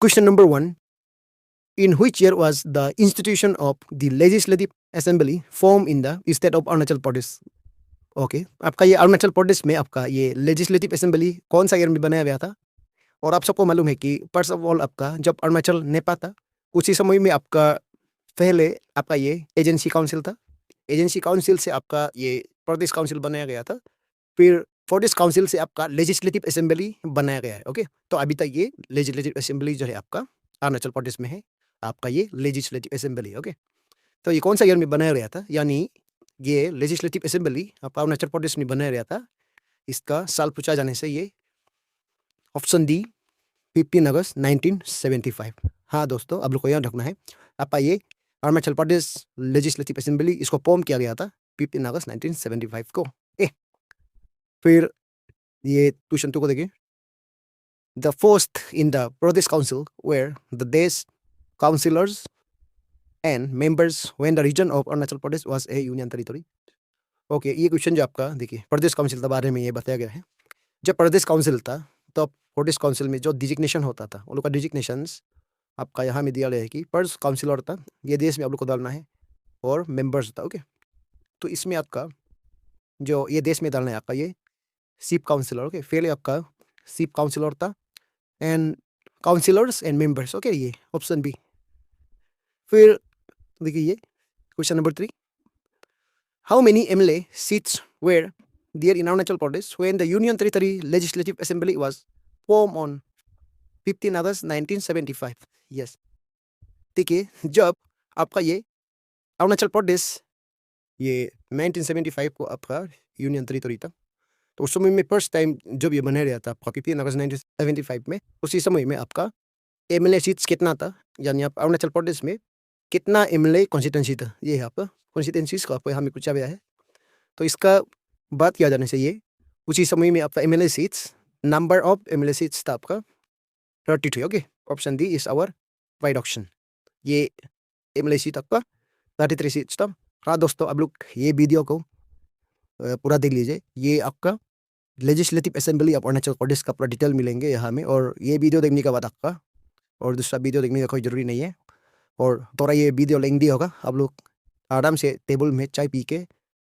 Question number 1. In which year was the institution of the Legislative Assembly formed in the state of Arunachal Pradesh? Okay आपका ये अरुणाचल प्रदेश में आपका ये legislative assembly कौन सा year में बनाया गया था? और आप सबको मालूम है कि फर्स्ट ऑफ ऑल आपका जब अरुणाचल नेपाल था उसी समय में आपका पहले आपका ये एजेंसी काउंसिल था। एजेंसी काउंसिल से आपका ये प्रदेश काउंसिल बनाया गया था। फिर प्रदेश काउंसिल से आपका लेजिस्लेटिव असेंबली बनाया गया है। ओके तो अभी तक ये लेजिस्लेटिव असेंबली जो है आपका अरुणाचल प्रदेश में है, आपका ये लेजिस्लेटिव असेंबली। ओके तो ये कौन सा ईयर में बनाया गया था? यानी ये लेजिस्लेटिव असेंबली आपका अरुणाचल प्रदेश में बनाया गया था। इसका साल पूछा जाने से ये ऑप्शन डी 15 अगस्त 1975। हाँ दोस्तों, आप लोग को याद रखना है आपका ये अरुणाचल प्रदेश लेजिस्लेटिव असेंबली इसको फॉर्म किया गया था 15 अगस्त 1975 को। फिर ये क्वेश्चन 2 को देखिए। The first in the Pradesh council where the देश councillors and members when the region of Arunachal Pradesh was a union territory. Okay ये क्वेश्चन जो आपका देखिए प्रदेश काउंसिल के बारे में ये बताया गया है। जब प्रदेश काउंसिल था तो प्रदेश काउंसिल में जो डिजिग्नेशन होता था उन लोग का डिजिग्नेशंस आपका यहाँ में दिया गया है कि प्रदेश काउंसिलर था, ये देश में आप लोग को डालना है, और मेंबर्स था। ओके तो इसमें आपका जो ये देश में डालना है आपका ये चीफ काउंसिलर। ओके पहले आपका चीफ काउंसिलर था and councillors and members. Okay ये ऑप्शन बी। फिर देखिए ये question number 3। How many MLA seats were there in Arunachal Pradesh when the union territory legislative assembly was form on 15 August 1975? Yes देखिए जब आपका ये अरुणाचल प्रदेश ये 1975 को आपका यूनियन टेरिटरी था तो उस समय में फर्स्ट टाइम जब ये बनाया गया था आपका 15 अगस्त 1975 में, उसी समय में आपका एमएलए सीट्स कितना था, यानी आप अरुणाचल प्रदेश में कितना एमएलए कॉन्स्टिट्यूंसी था, ये है आपका कॉन्स्टिट्यूंसीज को आपको यहाँ में पूछा गया है। तो इसका बात किया जाने से ये उसी समय में आपका MLA seats number of MLA seats था आपका 33। Okay option D is our right option. ये एमएलए सीट आपका 33 सीट्स था। हाँ दोस्तों, आप लोग ये वीडियो को पूरा देख लीजिए। ये आपका legislative assembly of Arunachal Pradesh का पूरा डिटेल मिलेंगे यहाँ में, और ये वीडियो देखने के बाद आपका और दूसरा वीडियो देखने का कोई ज़रूरी नहीं है। और थोड़ा ये वीडियो लेंदी होगा, आप लोग आराम से टेबल में चाय पी के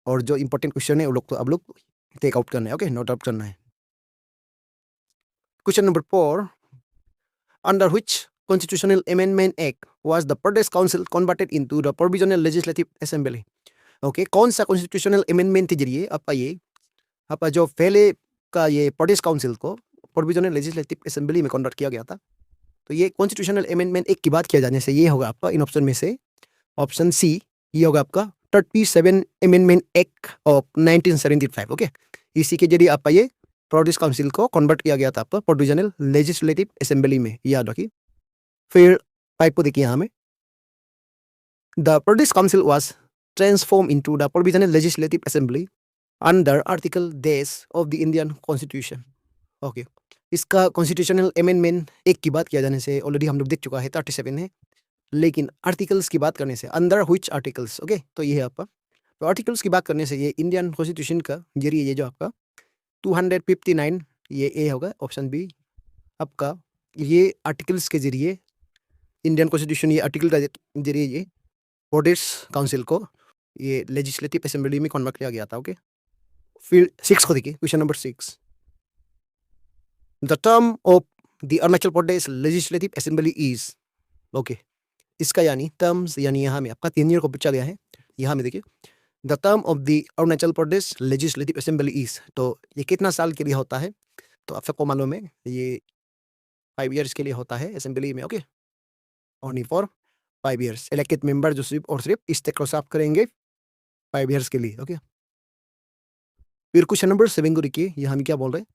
और जो इंपॉर्टेंट क्वेश्चन है वो लोग तो आप लोग टेक आउट करना है। ओके नोट आउट करना है। Question number 4। Under which constitutional amendment act was the Pradesh council converted into the provisional legislative assembly? Okay कौन सा कॉन्स्टिट्यूशनल अमेंडमेंट के जरिए आपका ये आपका जो पहले का ये प्रदेश काउंसिल को प्रोविजनल लेजिस्लेटिव असेंबली में कन्वर्ट किया गया था? तो ये कॉन्स्टिट्यूशनल अमेंडमेंट एक्ट की बात किया जाने से ये होगा आपका इन ऑप्शन में से ऑप्शन सी, ये होगा आपका 37 अमेंडमेंट एक्ट ऑफ 1975। ओके इसी के जरिए आपका ये प्रदेश काउंसिल को कन्वर्ट किया गया था आपका प्रोविजनल लेजिस्लेटिव असेंबली में, याद रखिए। फिर 5 को देखिए यहाँ में। The Pradesh council was transform into the provisional legislative assembly under article days of the Indian constitution. Okay इसका कॉन्स्टिट्यूशनल अमेंडमेंट एक की बात किया जाने से ऑलरेडी हम लोग देख चुका है 37 है, लेकिन आर्टिकल्स की बात करने से अंडर व्हिच आर्टिकल्स। ओके तो ये है आपका, तो आर्टिकल्स की बात करने से ये इंडियन कॉन्स्टिट्यूशन का जरिए ये जो आपका 259 ये ए होगा ऑप्शन बी आपका। ये आर्टिकल्स के जरिए इंडियन कॉन्स्टिट्यूशन ये आर्टिकल का जरिए ये प्रदेश काउंसिल को ये लेजिस्लेटिव असेंबली में कन्वर्ट किया गया था। ओके फिर 6 को देखिए question number 6। The term of the Arunachal Pradesh legislative assembly is. Okay इसका यानी टर्म्स यानी यहाँ में आपका 3 ईयर को पूछा गया है। यहाँ में देखिए the term of the Arunachal Pradesh legislative assembly is, तो ये कितना साल के लिए होता है? तो आप सबको मालूम है ये 5 ईयर्स के लिए होता है असेंबली में। Okay only for 5 years. Elected member जो सिर्फ और सिर्फ इस तक को साफ करेंगे 5 ईयर्स के लिए। ओके फिर क्वेश्चन नंबर 7 को देखिए, यहाँ में क्या बोल रहे हैं।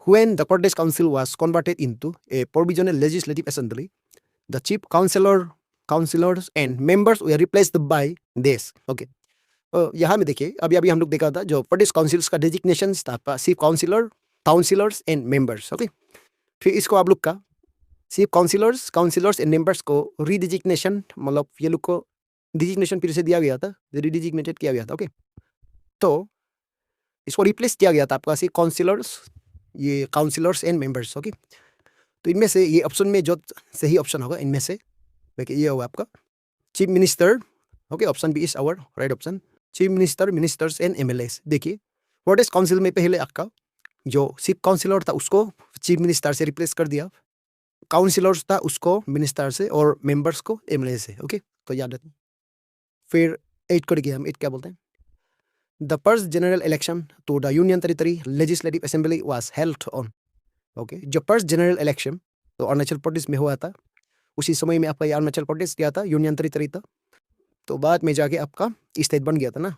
When the Pradesh Council was converted into a provisional legislative assembly, the chief councillors and members were replaced by this. Okay. यहाँ में देखिए अभी अभी हम लोग देखा था जो प्रदेश काउंसिल्स का डेजिग्नेशन था chief councillor, councillors and members. Okay फिर इसको आप लोग का चीफ काउंसिलर्स एंड मेंबर्स को रीडिजिग्नेशन, मतलब ये लोग को डिजिग्नेशन फिर से दिया गया था, रीडिजिग्नेटेड किया गया था। ओके तो इसको रिप्लेस किया गया था आपका चीफ काउंसिलर्स, ये काउंसिलर्स एंड मेंबर्स। ओके तो इनमें से ये ऑप्शन में जो सही ऑप्शन होगा इनमें से देखिए ये होगा आपका chief minister. Okay, option B is our right option. Chief minister, ministers and MLAs. देखिए प्रोटेस्ट काउंसिल में पहले आपका जो चीफ काउंसिलर था उसको चीफ मिनिस्टर से रिप्लेस कर दिया, काउंसिलर्स था उसको मिनिस्टर से और मेंबर्स को एमएलए से। ओके, तो याद रखिए। फिर 8 को देखिए हम 8 क्या बोलते हैं। The first general election to the union territory legislative assembly was held on. Okay, जो फर्स्ट जनरल इलेक्शन तो अरुणाचल प्रदेश में हुआ था, उसी समय में आपका ये अरुणाचल प्रदेश क्या था, यूनियन टेरिटरी था। तो बाद में जाके आपका स्टेट बन गया था ना।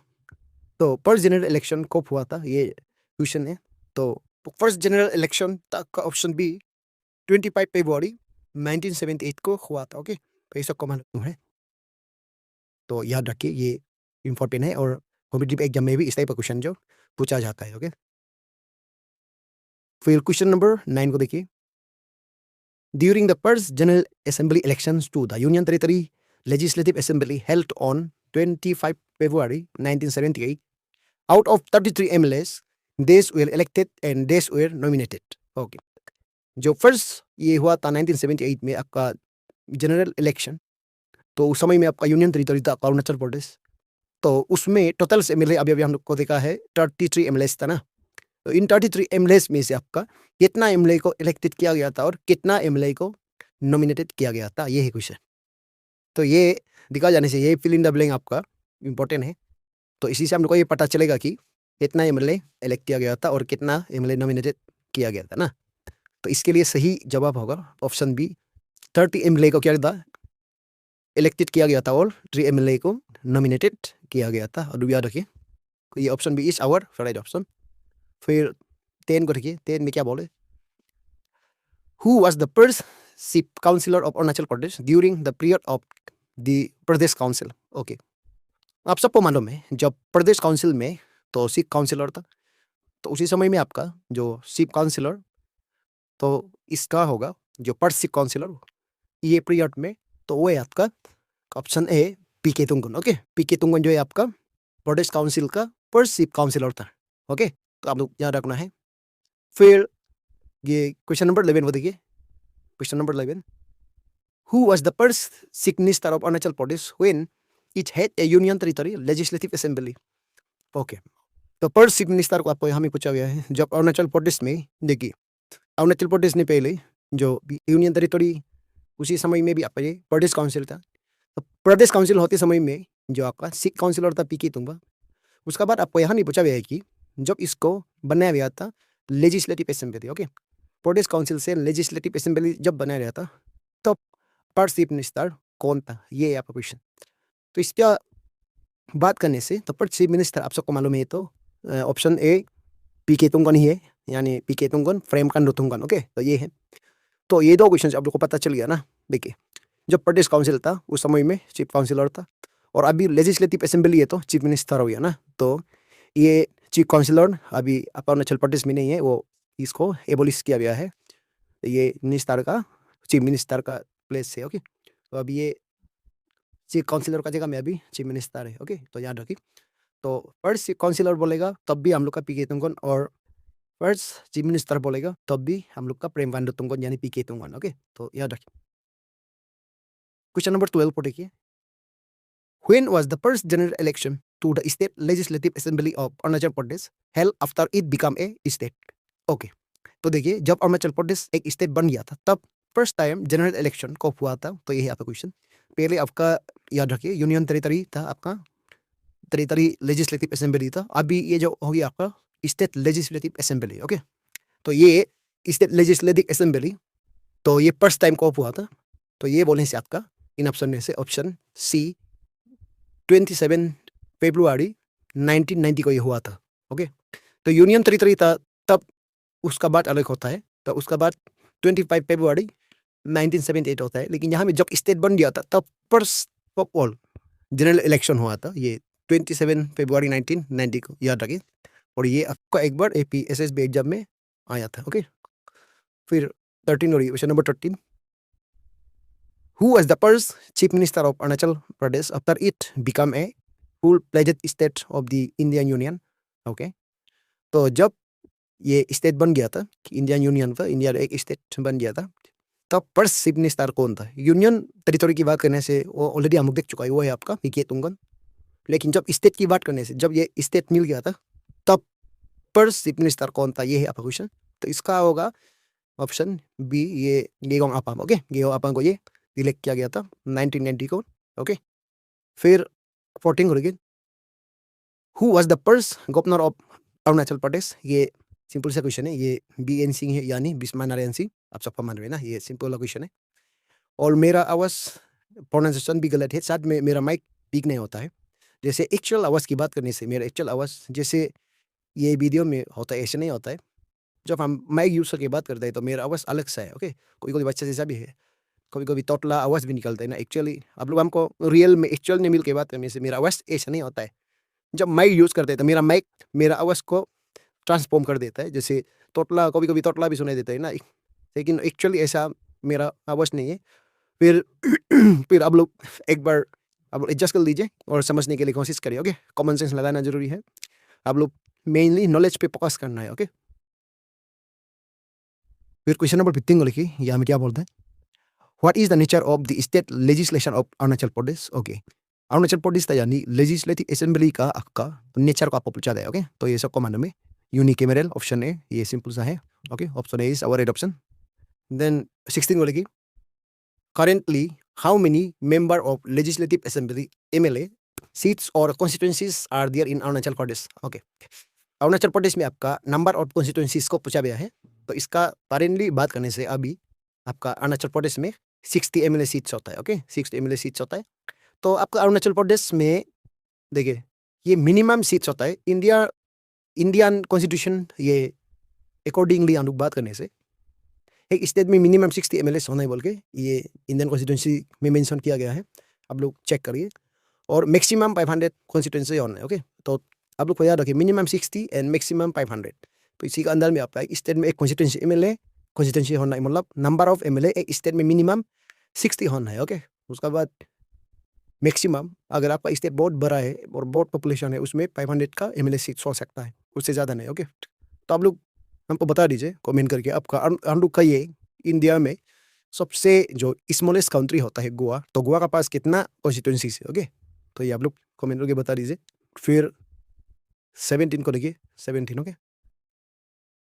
तो फर्स्ट जनरल इलेक्शन कब हुआ था ये क्वेश्चन है। तो फर्स्ट जनरल इलेक्शन का ऑप्शन बी 25 फरवरी 1978 को हुआ था। ओके, तो ये सब कॉमन है, तो याद रखिए ये इंपॉर्टेंट है और कॉम्पिटिटिव एग्जाम में भी इस टाइप का क्वेश्चन जो पूछा जाता है। ओके, फिर क्वेश्चन नंबर 9 को देखिए। During the first general assembly elections to the union territory legislative assembly held on 25 February 1978, out of 33 MLAs, these were elected and these were nominated. Okay. जो first ये हुआ था 1978 में आपका जनरल इलेक्शन, तो उस समय में आपका यूनियन टेरिटरी था अरुणाचल प्रदेश। तो उसमें टोटल एमएलए अभी अभी हम लोग को देखा है 33 एमएलएस था ना। तो इन 33 एमएलएस में से आपका कितना एमएलए को इलेक्टेड किया गया था और कितना एमएलए को नॉमिनेटेड किया गया था, ये है क्वेश्चन। तो ये दिखा जाने से ये फिल इन द ब्लैंक आपका इम्पोर्टेंट है। तो इसी से हम लोग को ये पता चलेगा कि कितना एमएलए इलेक्ट किया गया था और कितना एमएलए नॉमिनेटेड किया गया था ना। तो इसके लिए सही जवाब होगा ऑप्शन बी, 30 एमएलए को क्या था इलेक्टेड किया गया था और 3 एमएलए को नॉमिनेटेड किया गया था। और याद रखिए ये option B is our right option. फिर 10 को देखिए, 10 में क्या बोले। Who was the first chief councillor of Arunachal Pradesh during the period of the Pradesh council. Okay, आप सबको मालूम है जब प्रदेश काउंसिल में तो चीफ काउंसिलर था, तो उसी समय में आपका जो चीफ काउंसिलर तो इसका होगा जो फर्स्ट चीफ काउंसिलर ये पीरियड में, तो वो है आपका option A PK Thungon. Okay, PK Thungon जो है आपका प्रदेश काउंसिल का फर्स्ट चीफ काउंसिलर था। ओके, तो आप लोग याद रखना है। फिर ये क्वेश्चन नंबर 11 वो देखिए। Question number 11, who was the first chief minister of Arunachal Pradesh when it had A union territory legislative assembly. Okay, तो फर्स्ट चीफ मिनिस्टर को आपको यहाँ में पूछा गया है जब अरुणाचल प्रदेश में, देखिए अरुणाचल प्रदेश ने पहले जो यूनियन टेरिटरी उसी समय में भी आपका ये प्रदेश काउंसिल था। तो प्रदेश काउंसिल होते समय में जो आपका चीफ काउंसिलर था पीके तुंगा। उसके बाद आपको यहाँ नहीं पूछा गया है कि जब इसको बनाया गया था लेजिस्लेटिव असेंबली। ओके, प्रदेश काउंसिल से लेजिस्लेटिव असेंबली जब बनाया गया था तब फर्स्ट चीफ मिनिस्टर कौन था, ये है आपका क्वेश्चन। तो इसका बात करने से तो फर्स्ट चीफ मिनिस्टर आप सबको मालूम है, तो ऑप्शन ए पीके तुंगन ही है, यानी पीके तुंगन प्रेमकांत तुंगन। ओके, तो ये है। तो ये दो क्वेश्चन आप लोग को पता चल गया ना। देखिए जब प्रदेश काउंसिल था उस समय में चीफ काउंसिलर था, और अभी लेजिस्लेटिव असेंबली है तो चीफ मिनिस्टर हो गया ना। तो ये चीफ काउंसिलर अभी अरुणाचल प्रदेश में नहीं है, वो इसको एबोलिश किया गया है। ये मिनिस्टर का चीफ मिनिस्टर का प्लेस है। ओके, तो अभी ये चीफ काउंसिलर का जगह में अभी चीफ मिनिस्टर है। ओके, तो याद रखिए। तो फर्स्ट चीफ काउंसिलर बोलेगा तब भी हम लोग का पीके तुंगन, और फर्स्ट चीफ मिनिस्टर बोलेगा तब भी हम लोग का प्रेमकांत तुंगन यानी पीके तुंगन। ओके, तो याद रखिए। क्वेश्चन नंबर 12 को देखिए। When was the first general election to the state legislative assembly of Arunachal Pradesh held after it became a state? Okay, तो देखिए जब अरुणाचल प्रदेश एक स्टेट बन गया था तब फर्स्ट टाइम जनरल इलेक्शन कब हुआ था, तो यही आपका क्वेश्चन। पहले आपका याद रखिए यूनियन टेरिटरी था, आपका टेरिटरी लेजिस्लेटिव असेंबली था। अभी ये जो हो गया आपका स्टेट लेजिस्लेटिव असेंबली। ओके, तो ये स्टेट लेजिस्लेटिव असेंबली तो ये फर्स्ट टाइम कब हुआ था, तो ये बोलने से आपका इन ऑप्शन में से ऑप्शन सी 27 फरवरी 1990 को ये हुआ था। ओके, तो यूनियन टेरिटरी था तब उसका बाद अलग होता है, तो उसका बाद 25 फरवरी 1978 होता है। लेकिन यहाँ में जब स्टेट बन गया था तब first of all general election हुआ था ये 27 फरवरी 1990 को, याद रखिए। और ये आपका एक बार APSSB एग्जाम में आया था। ओके, फिर 13 और question number 13, Who was the first chief minister of Arunachal Pradesh after it became a full-fledged state of the Indian Union? Okay, तो जब ये स्टेट बन गया था कि इंडियन यूनियन का, इंडिया एक स्टेट बन गया था, तब फर्स्ट चीफ मिनिस्टर कौन था? यूनियन टेरिटरी की बात करने से वो ऑलरेडी हम लोग देख चुका है, वो है आपका पीके तुंगन। लेकिन जब स्टेट की बात करने से, जब ये स्टेट मिल गया था, तब फर्स्ट चीफ मिनिस्टर कौन था? ये है आपका क्वेश्चन। तो इसका होगा ऑप्शन बी, ये गेगोंग अपांग। ओके, गेगोंग अपांग को ये इलेक्ट किया गया था 1990 को। ओके, फिर 14 को who was the first governor of Arunachal Pradesh? ये सिंपल सा क्वेश्चन है, ये बीएन सिंह है, यानी बिस्मा नारायण सिंह। आप सबका मान रहे हैं ना, ये सिंपल क्वेश्चन है। और मेरा आवाज़ प्रोनाउंसिएशन भी गलत है, साथ में मेरा माइक पिक नहीं होता है। जैसे एक्चुअल आवाज़ की बात करने से, मेरा एक्चुअल आवाज़ जैसे ये वीडियो में होता है ऐसे नहीं होता है। जब हम माइक यूज़ करके बात करते हैं तो मेरा आवाज़ अलग सा है। ओके, कोई कोई बच्चा जैसा भी है, कभी कभी तोतला आवाज़ भी निकलता है ना। एक्चुअली आप लोग हमको रियल में एक्चुअल में मिल के बात करने से मेरा आवाज़ ऐसा नहीं होता है। जब माइक यूज़ करते हैं तो मेरा माइक मेरा आवाज़ को ट्रांसफॉर्म कर देता है। जैसे तोतला, कभी कभी तोतला भी सुनाई देता है ना, लेकिन एक्चुअली ऐसा मेरा आवाज़ नहीं है। फिर फिर आप लोग एक बार आप लोग एडजस्ट कर लीजिए और समझने के लिए कोशिश करिए। ओके, कॉमन सेंस लगाना जरूरी है। आप लोग मेनली नॉलेज पे फोकस करना है। ओके, फिर क्वेश्चन नंबर 15 को लिखिए, यहाँ में क्या बोलता है? What is the nature of the state legislation of Arunachal Pradesh? Okay, Arunachal Pradesh था यानी लेजिस्लेटिव असेंबली का आपका नेचर को आपको पूछा जाए। ओके, तो ये सबको मालूम है। यूनिकैमरल ऑप्शन ए, ये सिंपल सा है। Okay, option A is our right option. Then 16 को लिखिए, currently how many member of legislative assembly MLA seats or constituencies are there in Arunachal Pradesh? Okay, Arunachal Pradesh में आपका नंबर ऑफ कॉन्स्टिट्यूंसीज को पूछा गया है। तो इसका करेंटली बात करने से अभी आपका अरुणाचल प्रदेश में 60 MLA सीट्स होता है। ओके, 60 MLA सीट्स होता है। तो आपका अरुणाचल प्रदेश में देखिए, ये मिनिमम सीट्स होता है। इंडियन कॉन्स्टिट्यूशन ये अकॉर्डिंगली हम लोग बात करने से एक स्टेट में मिनिमम 60 MLA होना है बोल के ये इंडियन कॉन्स्टिट्यूंसी में मेंशन किया गया है। आप लोग चेक करिए। और मैक्सिमम 500 कॉन्स्टिट्यूंसी होना है। ओके, तो आप लोग को याद रखिए, मिनिमम 60 एंड मैक्सिमम 500। तो इसी का अंदर में आपका एक स्टेट में एक कॉन्स्टिट्यूंसी MLA कॉन्स्टिट्यूंसी होना है, मतलब नंबर ऑफ MLA एक स्टेट में मिनिमम 60 होना है। ओके, उसके बाद मैक्सिमम अगर आपका स्टेट बहुत बड़ा है और बहुत पॉपुलेशन है, उसमें 500 का MLA सीट्स हो सकता है, उससे ज़्यादा नहीं। ओके, तो आप लोग हमको बता दीजिए कमेंट करके, आपका हम लोग का ये इंडिया में सबसे जो स्मॉलेस्ट कंट्री होता है गोवा, तो गोवा का पास कितना कॉन्स्टिट्यूंसीज है? ओके, तो ये आप लोग कमेंट करके बता दीजिए। फिर 17 को देखिए, 17। Okay,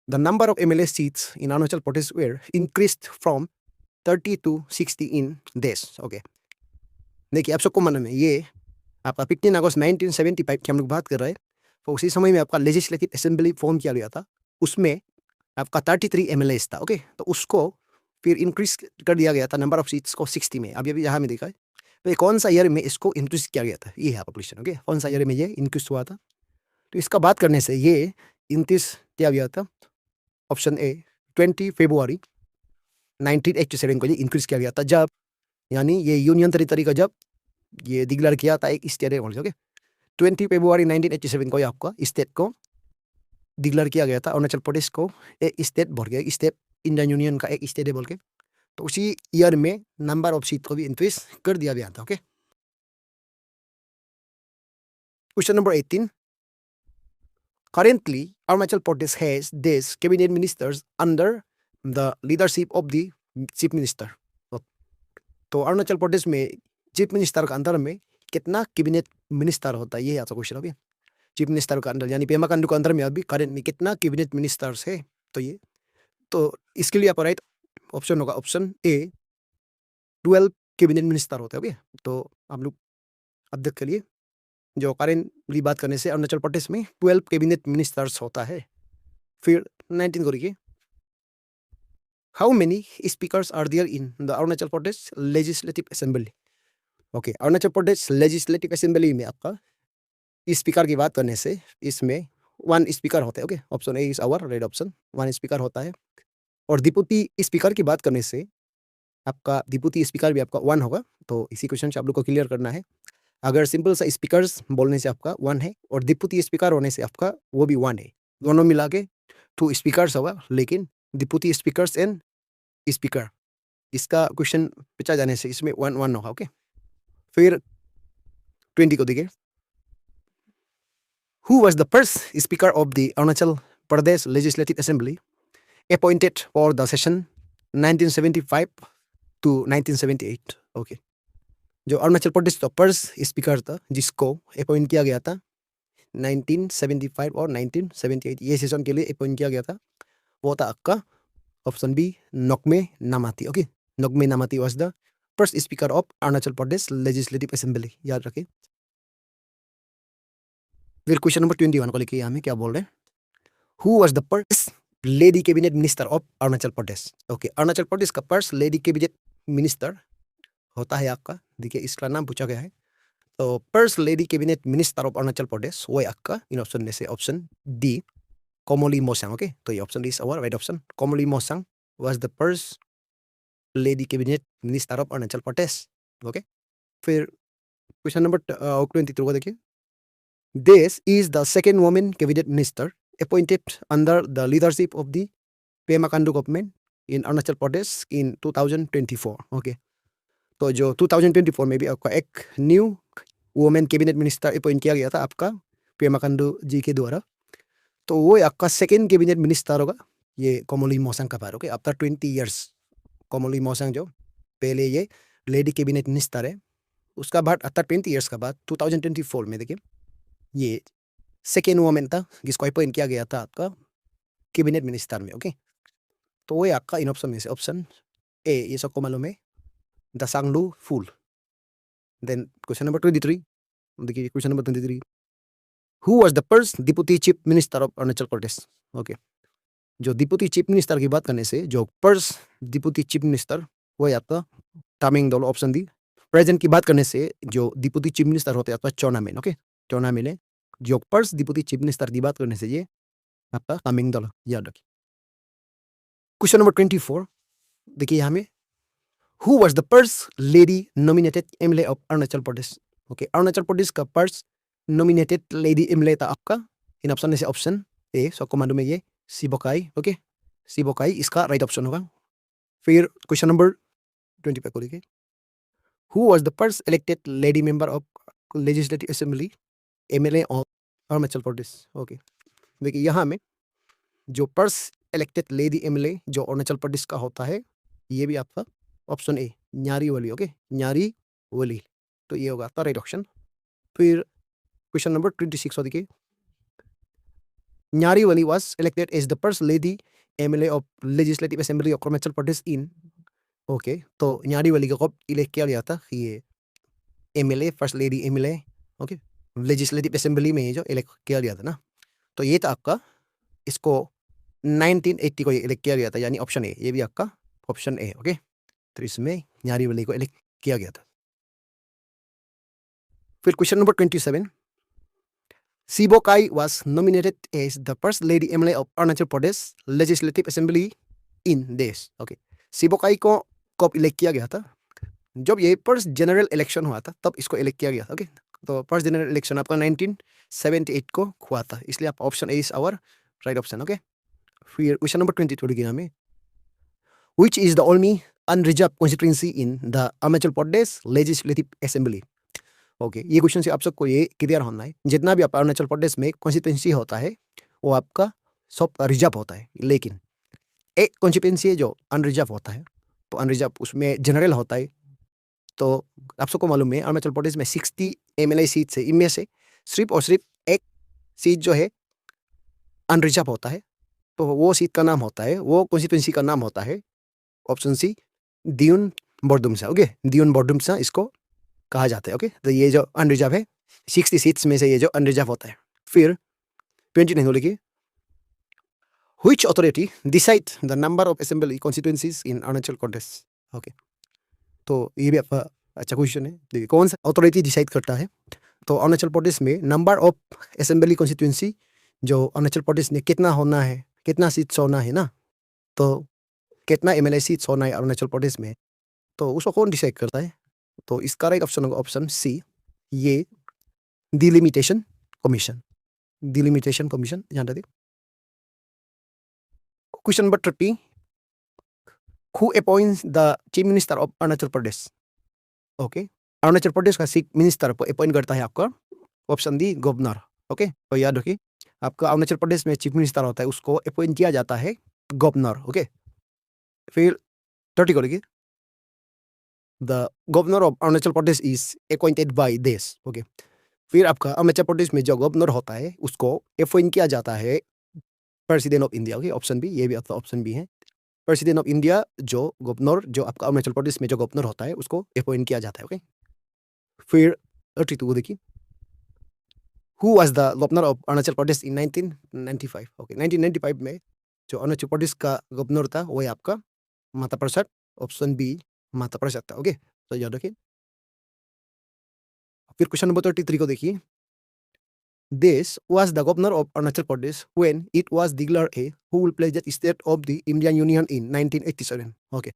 the number of MLA seats in Arunachal Pradesh were increased from 30 to 60 in देश। ओके, देखिए आप सबको मालूम है, ये आपका 15 अगस्त 1975 की हम लोग बात कर रहे हैं। तो उसी समय में आपका लेजिस्लेटिव असेंबली फॉर्म किया गया था, उसमें आपका 33 MLAs था। ओके, तो उसको फिर इंक्रीज कर दिया गया था नंबर ऑफ सीट्स को 60 में। अभी अभी यहाँ में देखा है, तो ये कौन सा ईयर में इसको इंक्रीज किया गया था? ये है पॉपुलेशन। ओके, कौन सा ईयर में ये इंक्रीज हुआ था? तो इसका बात करने से ये इंक्रीज किया गया था, ऑप्शन ए 20 फरवरी 1987 को ये इंक्रीज किया गया था, जब यानी ये यूनियन टेरिटरी का जब ये डिक्लेयर किया था एक स्टेट है। ओके, 20 फरवरी 1987 को ये आपका स्टेट को डिक्लेयर किया गया था, अरुणाचल प्रदेश को एक स्टेट बोल के, एक स्टेट इंडियन यूनियन का एक स्टेट है बोल के। तो उसी ईयर में नंबर ऑफ सीट को भी इंक्रीज कर दिया गया था। Okay, question number 18, currently Arunachal Pradesh has this cabinet ministers under the leadership of the chief minister. तो अरुणाचल प्रदेश में चीफ मिनिस्टर का अंदर में कितना कैबिनेट मिनिस्टर होता है? ये है आपका क्वेश्चन। अभी चीफ मिनिस्टर का अंदर यानी पेमा खांडू का अंदर में अभी करेंट में कितना कैबिनेट मिनिस्टर्स है? तो ये, तो इसके लिए आपका राइट ऑप्शन होगा ऑप्शन ए, 12 कैबिनेट मिनिस्टर होते हैं। ओके, तो आप लोग अब देख के लिए जो करेंटली बात करने से अरुणाचल प्रदेश में 12 कैबिनेट मिनिस्टर्स होता है। फिर 19 को देखिए, how many speakers are there in the Arunachal Pradesh legislative assembly? Okay, Arunachal Pradesh legislative assembly में आपका स्पीकर की बात करने से इसमें 1 स्पीकर होता है। Okay, option A is our right option, 1 speaker होता है। और डिप्टी स्पीकर की बात करने से आपका डिप्टी स्पीकर भी आपका 1 होगा। तो इसी क्वेश्चन से आप लोग को क्लियर करना है, अगर सिंपल सा स्पीकर्स बोलने से आपका 1 है और डिप्टी स्पीकर होने से आपका वो भी 1 है, दोनों मिला के 2 स्पीकर्स होगा। लेकिन डिप्टी स्पीकर्स एंड स्पीकर, इसका क्वेश्चन पूछा जाने से इसमें 1-1 होगा। ओके, फिर 20 को देखिए, who was the first speaker of the Arunachal Pradesh legislative assembly appointed for the session 1975 to 1978. Okay, जो अरुणाचल प्रदेश का फर्स्ट स्पीकर था जिसको अपॉइंट किया गया था 1975 और 1978 ये सेशन के लिए अपॉइंट किया गया था, वो था आपका option B Nokmey Namati. Okay, Nokmey Namati was the first speaker of Arunachal Pradesh legislative assembly, याद रखें. फिर क्वेश्चन नंबर 21 को लेके यहाँ में क्या बोल रहे हैं, who was the first lady cabinet minister of Arunachal Pradesh. Okay, Arunachal Pradesh का फर्स्ट लेडी कैबिनेट मिनिस्टर होता है आपका, देखिए इसका नाम पूछा गया है. तो first lady cabinet minister of Arunachal Pradesh वो आपका इन ऑप्शन में से option D Komoli Mosang. Okay, तो ये option is our right option. Komoli Mosang was the first lady cabinet minister of Arunachal Pradesh. Okay, फिर क्वेश्चन नंबर 22 को देखिए, this is the second women cabinet minister appointed under the leadership of the Pema Khandu government in Arunachal Pradesh in 2024. Okay, तो जो 2024 में भी आपका एक new women cabinet minister appoint किया गया था आपका पेमा खांडू जी के द्वारा, तो वो आपका सेकेंड कैबिनेट मिनिस्टर होगा ये कोमोली मोसांग का पार. Okay, after 20 years Komoli Mosang जो पहले ये लेडी कैबिनेट मिनिस्टर है, उसका बाद आफ्टर 20 ईयर्स का बाद 2024 में देखिए ये सेकेंड वुमेन था जिसको अपॉइंट किया गया था आपका कैबिनेट मिनिस्टर में. ओके, तो वो आपका इन ऑप्शन में से ऑप्शन ए, ये सबको मालूम है, दसांगलू फूल. देन क्वेश्चन नंबर 23, देखिए question number 23, who was the first deputy chief minister of Arunachal Pradesh. Okay, जो डिप्टी चीफ मिनिस्टर की बात करने से जो फर्स्ट डिप्टी चीफ मिनिस्टर वो आपका तामिंग दोलो, ऑप्शन दी. प्रेजेंट की बात करने से जो डिप्टी चीफ मिनिस्टर होते हैं आपका चोना मेन. ओके, चोना मेन है, जो फर्स्ट डिप्टी चीफ मिनिस्टर की बात करने से ये आपका तामिंग दोलो, याद रखिए. क्वेश्चन नंबर 24, देखिए यहाँ में, who was the first lady nominated MLA of Arunachal Pradesh. Okay, Arunachal Pradesh का फर्स्ट नॉमिनेटेड लेडी एमएलए था आपका इन ऑप्शन में से ऑप्शन ए, सबको मालूम है ये सिबोकाई. ओके, सिबोकाई इसका राइट ऑप्शन होगा. फिर क्वेश्चन नंबर 25 को देखिए, who was the first elected lady member of legislative assembly MLA of Arunachal Pradesh. Okay, देखिए यहाँ में जो फर्स्ट इलेक्टेड लेडी एमएलए जो अरुणाचल प्रदेश का होता है ये भी आपका ऑप्शन ए न्यारी वली. ओके, न्यारी वली, तो ये होगा आपका राइट ऑप्शन. फिर क्वेश्चन नंबर 26 को देखिए, Nyari Welly was elected as the first lady MLA of legislative assembly of Arunachal Pradesh in. Okay, तो न्यारी वली को कब इलेक्ट किया गया था ये MLA, first lady MLA. Okay, legislative assembly में जो इलेक्ट किया गया था ना, तो ये था आपका, इसको 1980 को इलेक्ट किया गया था, यानी ऑप्शन ए, ये भी आपका ऑप्शन ए. ओके, तो इसमें न्यारी वली को इलेक्ट किया गया था. फिर question number 27, Sibokai was nominated as the first lady MLA of Arunachal Pradesh legislative assembly in देश. ओके, सिबोकाई को कब इलेक्ट किया गया था, जब ये फर्स्ट जनरल इलेक्शन हुआ था तब इसको इलेक्ट किया गया था. ओके, तो फर्स्ट जनरल इलेक्शन आपका 1978 को हुआ था, इसलिए आप option A is our right option. Okay, फिर क्वेश्चन नंबर 22 देखिए हमें, which is the only unreserve constituency in the Arunachal Pradesh legislative assembly. Okay, ये क्वेश्चन से आप सबको ये क्लियर होना है, जितना भी आप अरुणाचल प्रदेश में कॉन्स्टिट्यूएंसी होता है वो आपका सब रिजर्व होता है, लेकिन एक कॉन्स्टिट्यूएंसी जो अनरिजर्व होता है, तो अनरिजर्व उसमें जनरल होता है. तो आप सबको मालूम है अरुणाचल प्रदेश में 60 एमएलए सीट है, इनमें से सिर्फ और सिर्फ एक सीट जो है अनरिजर्व होता है, तो वो सीट का नाम होता है, वो कॉन्स्टिट्यूएंसी का नाम होता है option C Diyun Bordumsa. Okay, Diyun Bordumsa इसको कहा जाता है. ओके, तो ये जो अनरिजर्व है 60 सीट्स में से ये जो अनरिजर्व होता है. फिर 29 को लिखिए, which authority decide the number of assembly constituencies in Arunachal Pradesh. Okay, तो ये भी आपका अच्छा क्वेश्चन है. देखिए कौन सा अथॉरिटी डिसाइड करता है, तो अरुणाचल प्रदेश में नंबर ऑफ असेंबली कॉन्स्टिट्यूएंसी जो अरुणाचल प्रदेश में कितना होना है, कितना सीट्स होना है ना, तो कितना एमएलए सीट्स होना है अरुणाचल प्रदेश में, तो उसको कौन डिसाइड करता है, तो इसका राइट ऑप्शन होगा ऑप्शन सी, ये डिलिमिटेशन कमीशन. डिलिमिटेशन कमीशन ध्यान रखिए. Question number 30, who appoints the chief minister of Arunachal Pradesh. Okay, Arunachal Pradesh का चीफ मिनिस्टर को अपॉइंट करता है आपका ऑप्शन डी गवर्नर. ओके, तो याद रखिए आपका अरुणाचल प्रदेश में चीफ मिनिस्टर होता है उसको अपॉइंट किया जाता है गवर्नर. ओके, फिर 30 को देखिए, the governor of Arunachal Pradesh is appointed by this. Okay, फिर आपका अरुणाचल प्रदेश में जो गवर्नर होता है उसको अपॉइंट किया जाता है president of India. Okay, option B, ये भी आपका ऑप्शन बी है। प्रेसिडेंट ऑफ इंडिया जो गवर्नर, जो आपका अरुणाचल प्रदेश में जो गवर्नर होता है उसको अपॉइंट किया जाता है। ओके, फिर 32 को देखिए, who was the governor of Arunachal Pradesh in 1995। Okay, 1995 में जो अरुणाचल प्रदेश का गवर्नर था वो है आपका माता प्रसाद। ऑप्शन बी, माता प्रसाद था। ओके, तो याद रखिए। फिर क्वेश्चन नंबर 33 को देखिए, this was the governor of Arunachal Pradesh when it was declared a full-fledged state of the Indian Union in 1987। Okay,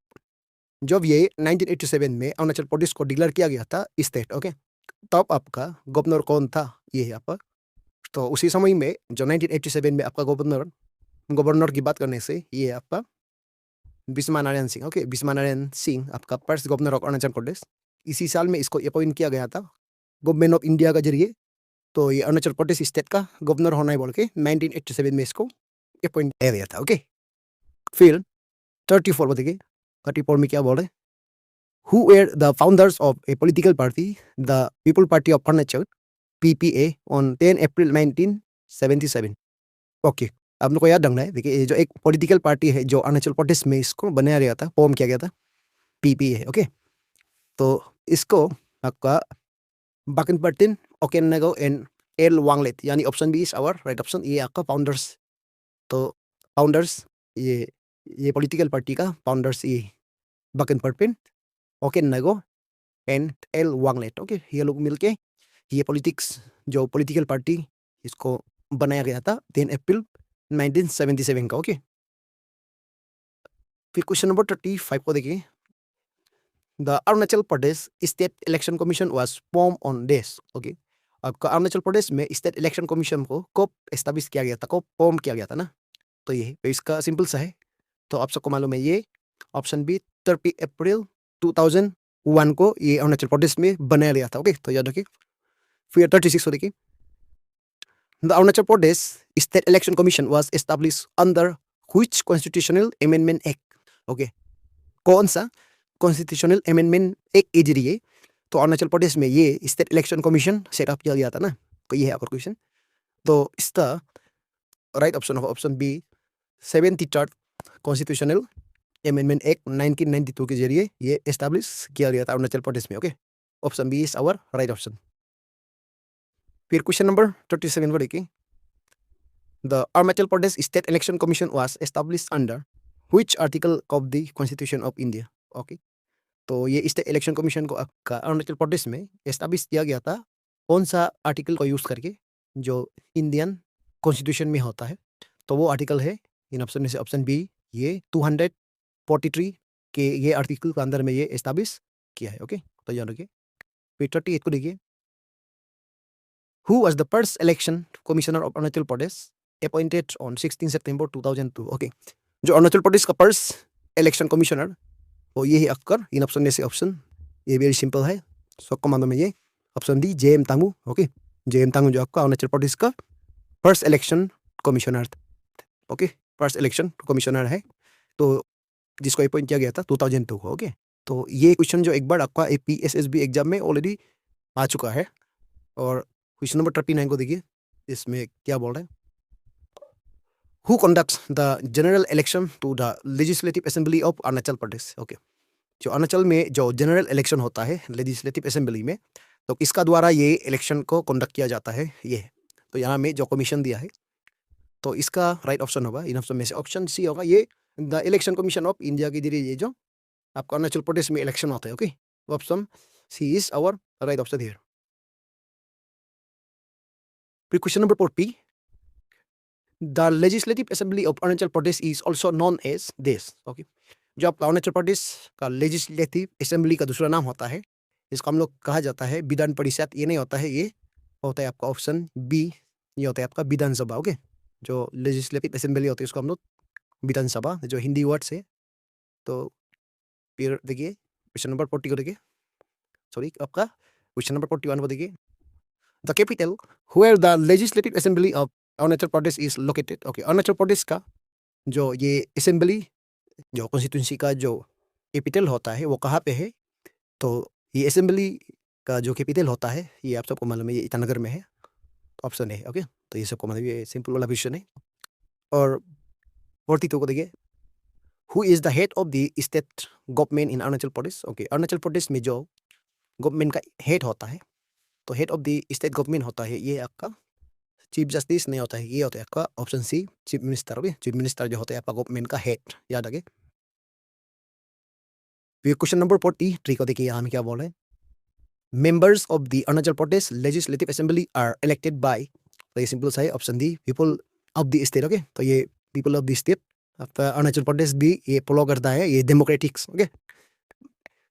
जब ये 1987 में अरुणाचल प्रदेश को डिक्लेयर किया गया था स्टेट। ओके, तब आपका गवर्नर कौन था, ये है आपका। तो उसी समय में जो 1987 में आपका गवर्नर की बात करने से ये है आपका बिस्वा नारायण सिंह। ओके, बिस्वा नारायण सिंह आपका फर्स्ट गवर्नर ऑफ अरुणाचल प्रदेश। इसी साल में इसको अपॉइंट किया गया था गवर्नमेंट ऑफ इंडिया का जरिए। तो ये अरुणाचल प्रदेश स्टेट का गवर्नर होना है बोल के 1987 में इसको अपॉइंट किया गया था। ओके, फिर 34 बताइए, 34 में क्या बोल रहे, who were the founders of A political party the people party of Arunachal PPA on 10 April 1977। Okay, आप लोग को याद रखना है। देखिए, ये जो एक पॉलिटिकल पार्टी है जो अरुणाचल प्रदेश में इसको बनाया गया था, फॉर्म किया गया था, PPA। ओके, तो इसको आपका बाकिन ओकेनगो एंड एल वांगलेट, यानी option B is our right option. ये आपका फाउंडर्स, तो फाउंडर्स ये पॉलिटिकल पार्टी का फाउंडर्स ये बाकिन ओकेनगो एंड एल वांगलेट। ओके, ये लोग मिलके ये जो पॉलिटिकल पार्टी इसको बनाया गया था 10 अप्रैल 1977 का। ओके, फिर क्वेश्चन नंबर 35 को देखिए, the Arunachal Pradesh state election commission was form on this. Okay, आपका अरुणाचल प्रदेश में स्टेट इलेक्शन कमीशन को कब एस्टैब्लिश किया गया था, कब फॉर्म किया गया था ना, तो ये तो इसका सिंपल सा है। तो आप सबको मालूम है ये ऑप्शन बी 30 अप्रैल 2001 को ये अरुणाचल प्रदेश में बनाया गया था। ओके, तो याद रखिए। फिर 36 को देखिए, the Arunachal Pradesh state election commission was establish under which constitutional amendment act. Okay, कौन सा कॉन्स्टिट्यूशनल अमेंडमेंट एक्ट के जरिए तो अरुणाचल प्रदेश में ये स्टेट इलेक्शन कमीशन सेटअप किया गया था ना, तो ये है आपका क्वेश्चन। तो इसका राइट ऑप्शन होगा option B 73rd constitutional amendment act 1992 के जरिए ये एस्टैब्लिश किया गया था अरुणाचल प्रदेश में। Okay, option B is our right option. फिर क्वेश्चन नंबर 37 को देखिए, the Arunachal Pradesh state election commission was establish under which article of the constitution of India. Okay, तो ये स्टेट इलेक्शन कमीशन को आपका अरुणाचल प्रदेश में एस्टैब्लिश किया गया था कौन सा आर्टिकल को यूज़ करके, जो इंडियन कॉन्स्टिट्यूशन में होता है। तो वो आर्टिकल है इन ऑप्शन में से ऑप्शन बी, ये 243 के ये आर्टिकल के अंदर में ये एस्टैब्लिश किया है। ओके, तो याद रखिए। फिर 38 को देखिए, who was the first election commissioner of Arunachal Pradesh appointed on 16 September 2002। Okay, जो अरुणाचल प्रदेश का फर्स्ट इलेक्शन कमिश्नर तो ये है अक्कर इन ऑप्शन में से ऑप्शन, ये वेरी सिंपल है, सबको मालूम है ये option D JM Tangu. Okay, JM Tangu जो आपका अरुणाचल प्रदेश का first election commissioner. Okay, first election commissioner है, तो जिसको अपॉइंट किया गया था 2002 को। ओके, तो ये क्वेश्चन जो एक बार आपका APSSB एग्जाम में ऑलरेडी आ चुका है। और क्वेश्चन नंबर 39 को देखिए, इसमें क्या बोल रहे हैं, who conducts the general election to the legislative assembly of Arunachal Pradesh. Okay, जो अरुणाचल में जो जनरल इलेक्शन होता है लेजिस्लेटिव असेंबली में, तो इसका द्वारा ये इलेक्शन को कंडक्ट किया जाता है। ये तो यहाँ में जो कमीशन दिया है, तो इसका राइट ऑप्शन होगा इन ऑप्शन में से ऑप्शन सी होगा, ये the election commission of India के जरिए ये जो आपका अरुणाचल प्रदेश में इलेक्शन होता है। Okay, option C is our right option here. फिर question number 40, the legislative assembly of Arunachal Pradesh is also known as this. Okay, जो आपका अरुणाचल प्रदेश का लेजिस्लेटिव असेंबली का दूसरा नाम होता है, इसको हम लोग कहा जाता है विधान परिषद। ये नहीं होता है, ये होता है आपका ऑप्शन बी, ये होता है आपका विधानसभा। ओके, जो लेजिस्लेटिव असेंबली होती है उसको हम लोग विधानसभा, जो हिंदी वर्ड से। तो फिर देखिए क्वेश्चन नंबर 40 को देखिए, सॉरी आपका क्वेश्चन नंबर 41 को देखिए, the capital where the legislative assembly of Arunachal Pradesh is located. Okay, Arunachal Pradesh का जो ये असेंबली, जो कॉन्स्टिट्यूंसी का जो कैपिटल होता है वो कहाँ पे है? तो ये असेंबली का जो कैपिटल होता है ये आप सबको मालूम है, ये ईटानगर में है। तो ऑप्शन है, ओके। तो ये सबको मतलब ये सिंपल वाला क्वेश्चन है। और 42 को देखिए, who is the head of the state government in Arunachal Pradesh? Okay, Arunachal Pradesh में जो गवर्नमेंट का हेड होता है, तो head of the state government होता है ये आपका चीफ जस्टिस नहीं होता है, ये होता है आपका option C chief minister. Okay, chief minister जो होता है आपका गवर्नमेंट का हेड, याद रखे। फिर क्वेश्चन नंबर 43 को देखिए, यहाँ में क्या बोल रहे हैं? Members of the Arunachal Pradesh legislative assembly are elected by, तो ये सिंपल सा है, option D people of the state. Okay, तो ये पीपल ऑफ द स्टेट आपका अरुणाचल प्रदेश भी ये फॉलो करता है, ये डेमोक्रेटिक्स। ओके,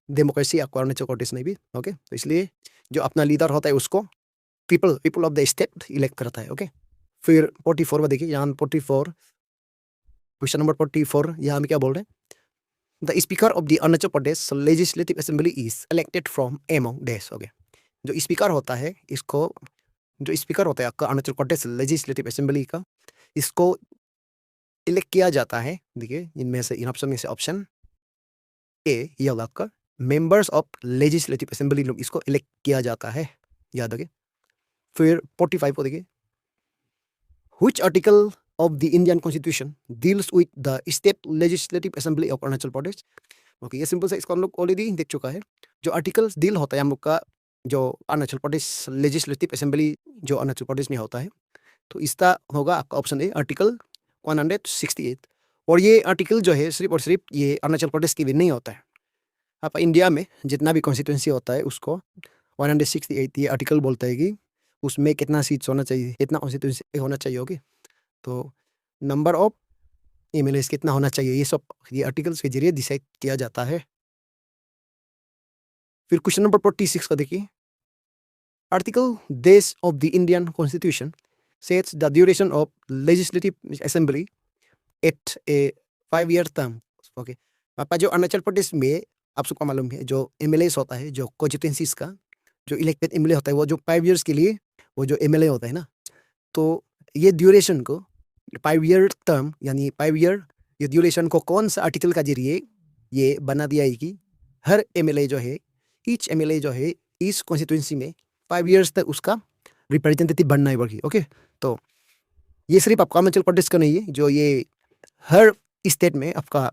डेमोक्रेसी आपको अरुणाचल प्रदेश में भी। ओके, तो इसलिए जो अपना लीडर होता है उसको people people of the state elect करता है। ओके, फिर 44 में देखिए, यहाँ 44 क्वेश्चन नंबर 44 यहाँ में क्या बोल रहे हैं? The speaker of the Arunachal Pradesh legislative assembly is elected from among dash. Okay, जो स्पीकर होता है इसको, जो स्पीकर होता है आपका अरुणाचल प्रदेश लेजिस्लेटिव असेंबली का, इसको इलेक्ट किया जाता है। देखिए इनमें से, इन ऑप्शन में से ऑप्शन ए ये होगा आपका मेंबर्स ऑफ लेजिस्लेटिव असेंबली, लोग इसको इलेक्ट किया जाता है, याद रखिए। फिर 45 को देखिए, which article of the Indian constitution deals with the state legislative assembly of Arunachal Pradesh? Okay, ये सिंपल सा, इसको हम लोग ऑलरेडी देख चुका है। जो आर्टिकल्स डील होता है हम लोग का, जो अरुणाचल प्रदेश लेजिस्लेटिव असेंबली जो अरुणाचल प्रदेश में होता है, तो इसका होगा आपका ऑप्शन ए आर्टिकल 168। और ये आर्टिकल जो है सिर्फ और सिर्फ ये अरुणाचल प्रदेश की भी नहीं होता है, आप इंडिया में जितना भी कॉन्स्टिट्यूंसी होता है उसको 168 ये आर्टिकल बोलता है कि उसमें कितना सीट्स होना चाहिए, कितना कॉन्स्टिट्यूंसी होना चाहिए। ओके, तो नंबर ऑफ एमएलएस कितना होना चाहिए, ये सब ये आर्टिकल्स के जरिए डिसाइड किया जाता है। फिर क्वेश्चन नंबर 46 का देखिए, आर्टिकल देश of the Indian constitution sets the duration of legislative assembly at a 5 year term. Okay, पापा जो अरुणाचल प्रदेश में आप सबको मालूम है जो एमएलएस होता है, जो कॉन्स्टिट्यूंसीज का जो इलेक्टेड एमएलए होता है, वो जो 5 ईयर्स के लिए वो जो एमएलए होता है ना, तो ये ड्यूरेशन को 5 ईयर टर्म यानी 5 ईयर, ये ड्यूरेशन को कौन सा आर्टिकल का जरिए ये बना दिया है कि हर एमएलए जो है, ईच एमएलए जो है इस कॉन्स्टिट्यूंसी में 5 ईयर्स तक उसका रिप्रेजेंटेटिव बनना है वर्गी। ओके, तो ये सिर्फ आपका अरुणाचल प्रदेश का नहीं है, जो ये हर स्टेट में आपका,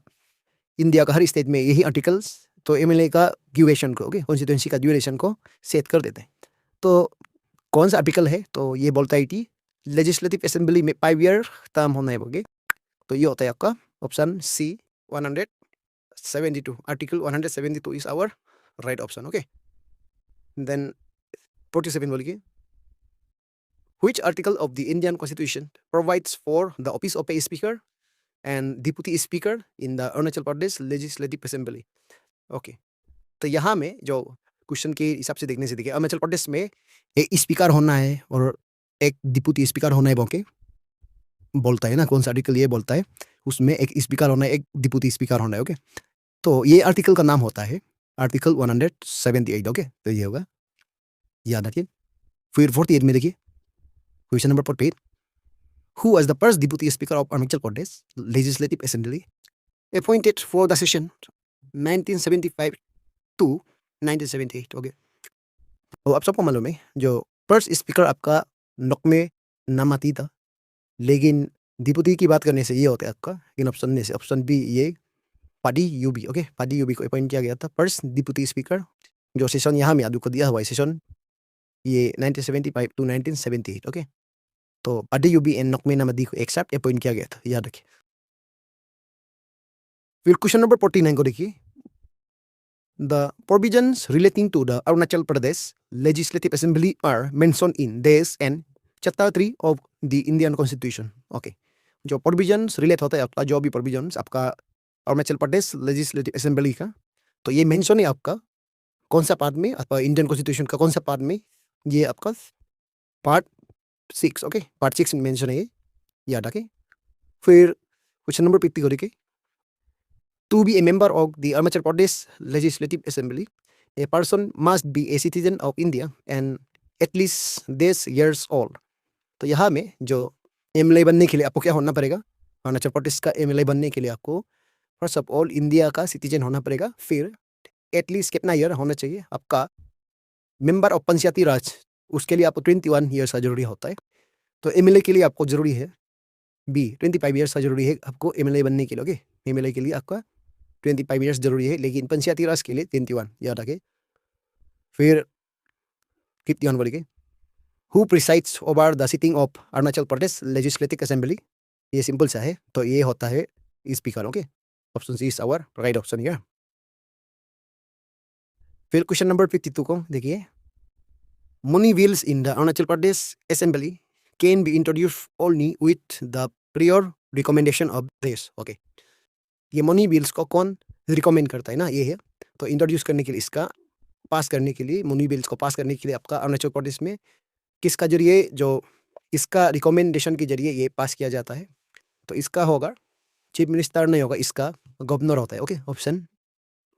इंडिया का हर स्टेट में यही आर्टिकल्स तो एमएलए का ड्यूरेशन को, ओके, कॉन्स्टिट्यूंसी का ड्यूरेशन को सेट कर देते हैं। तो कौन सा आर्टिकल है? तो ये बोलता है कि लेजिस्लेटिव असेंबली में 5 ईयर टर्म होना है। ओके, तो ये होता है आपका option C 172, article 172 is our right option. Okay, then 47 बोलिए, which article of the Indian Constitution provides for the office of a speaker and deputy speaker in the Arunachal Pradesh Legislative Assembly? Okay, तो यहाँ में जो question के हिसाब से देखने से देखिए, अरुणाचल प्रदेश में एक स्पीकर होना है और एक डिप्यूटी स्पीकर होना है, बोके बोलता है ना, कौन सा आर्टिकल ये बोलता है, उसमें एक स्पीकर होना है, एक डिप्यूटी स्पीकर होना है। ओके, तो ये आर्टिकल का नाम होता है आर्टिकल 178। ओके, तो ये होगा, याद रखिए। फिर 48 में देखिए, question number 48, who was the first deputy speaker of Arunachal Pradesh Legislative Assembly appointed for the session 1975 to 1978? Okay, तो आप सबको मालूम है जो फर्स्ट स्पीकर आपका नोकमे नामाती था, लेकिन डिप्यूटी की बात करने से ये होता है आपका इन ऑप्शन में से ऑप्शन बी, ये पाडी यूबी। ओके, पाडी यूबी को अपॉइंट किया गया था फर्स्ट डिप्यूटी स्पीकर, जो सेशन यहाँ में आपको दिया हुआ है सेशन ये 1975 to 1978। ओके, तो पाडी यूबी एंड नोकमे नामादी को एक साथ अपॉइंट किया गया था, याद रखिए। फिर क्वेश्चन नंबर 49 को देखिए, the provisions relating to the Arunachal Pradesh Legislative Assembly are mentioned in this and Chapter 3 of the Indian Constitution. Okay, जो प्रोविजंस रिलेट होता है आपका, जो भी प्रोविजंस आपका अरुणाचल प्रदेश लेजिस्लेटिव असेंबली का, तो ये मेंशन है आपका कौन सा पार्ट में, आपका इंडियन कॉन्स्टिट्यूशन का कौन सा पार्ट में, ये आपका पार्ट 6। ओके, पार्ट 6 में मेंशन है ये, याद रखें। फिर क्वेश्चन नंबर 50 को देखिए, to be a member of the Arunachal Pradesh Legislative Assembly, a person must be a citizen of India and at least this years old. तो यहाँ में जो एमएलए बनने के लिए आपको क्या होना पड़ेगा, अरुणाचल प्रदेश का एमएलए बनने के लिए आपको फर्स्ट ऑफ ऑल इंडिया का सिटीजन होना पड़ेगा, फिर एटलीस्ट कितना ईयर होना चाहिए आपका मेंबर ऑफ पंचायती राज, उसके लिए आपको 21 ईयर्स का जरूरी होता है। तो एमएलए के लिए आपको जरूरी है 25 ईयर्स का जरूरी है आपको एमएलए बनने के लिए। ओके, एमएलए के लिए आपका 25 ईयर्स जरूरी है, लेकिन पंचायती राज के लिए 21 याद रखें। फिर 51 बोलिए, who presides over the sitting of Arunachal Pradesh legislative assembly. ये सिंपल सा है, तो ये होता है speaker. Okay, option C is our right option here. फिर क्वेश्चन नंबर 52 को देखिए, money bills in the Arunachal Pradesh assembly can be introduce only with the prior recommendation of this. Okay, ये मनी बिल्स को कौन रिकमेंड करता है ना, ये है। तो इंट्रोड्यूस करने के लिए, इसका पास करने के लिए, मनी बिल्स को पास करने के लिए आपका अरुणाचल प्रदेश में किसका जरिए, जो इसका रिकमेंडेशन के जरिए ये पास किया जाता है, तो इसका होगा चीफ मिनिस्टर नहीं होगा, इसका गवर्नर होता है। Okay, option